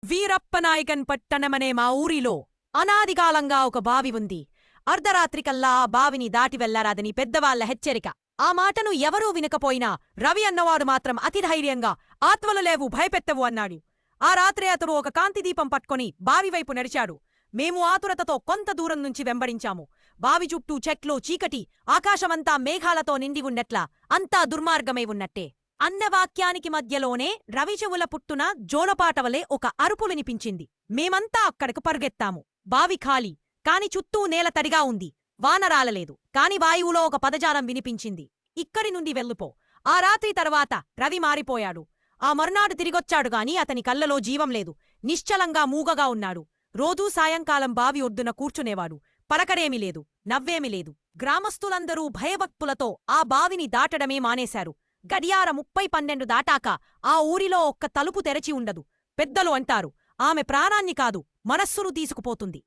వీరప్పనాయకన్ పట్టణమనే మా ఊరిలో అనాదికాలంగా ఒక బావి ఉంది. అర్ధరాత్రికల్లా ఆ బావిని దాటి వెళ్లారాదని పెద్దవాళ్ల హెచ్చరిక. ఆ మాటను ఎవరూ వినకపోయినా రవి అన్నవాడు మాత్రం అతిధైర్యంగా ఆత్మలు లేవు, భయపెత్తవు అన్నాడు. ఆ రాత్రే అతడు ఒక కాంతిదీపం పట్టుకొని బావివైపు నడిచాడు. మేము ఆతురతతో కొంత దూరం నుంచి వెంబడించాము. బావి చుట్టూ చెట్లు, చీకటి, ఆకాశమంతా మేఘాలతో నిండి ఉన్నట్లా అంతా దుర్మార్గమై ఉన్నట్టే. అన్నవాక్యానికి మధ్యలోనే రవిచెవుల పుట్టున జోలపాటవలే ఒక అరుపు వినిపించింది. మేమంతా అక్కడకు పరుగెత్తాము. బావి ఖాళీ, కాని చుట్టూ నేల తడిగా ఉంది. వాన రాలలేదు, కాని వాయువులో ఒక పదజాలం వినిపించింది. ఇక్కడి నుండి వెళ్ళిపో. ఆ రాత్రి తర్వాత రవి మారిపోయాడు. ఆ మర్నాడు తిరిగొచ్చాడుగాని అతని కళ్ళలో జీవం లేదు. నిశ్చలంగా మూగగా ఉన్నాడు. రోజూ సాయంకాలం బావి ఒడ్డున కూర్చునేవాడు. పలకరేమీ లేదు, నవ్వేమీ లేదు. గ్రామస్తులందరూ భయభక్తులతో ఆ బావిని దాటడమే మానేశారు. గడియార 30-12 దాటాక ఆ ఊరిలో ఒక్క తలుపు తెరచి ఉండదు. పెద్దలు అంటారు, ఆమె ప్రాణాన్ని కాదు, మనస్సును తీసుకుపోతుంది.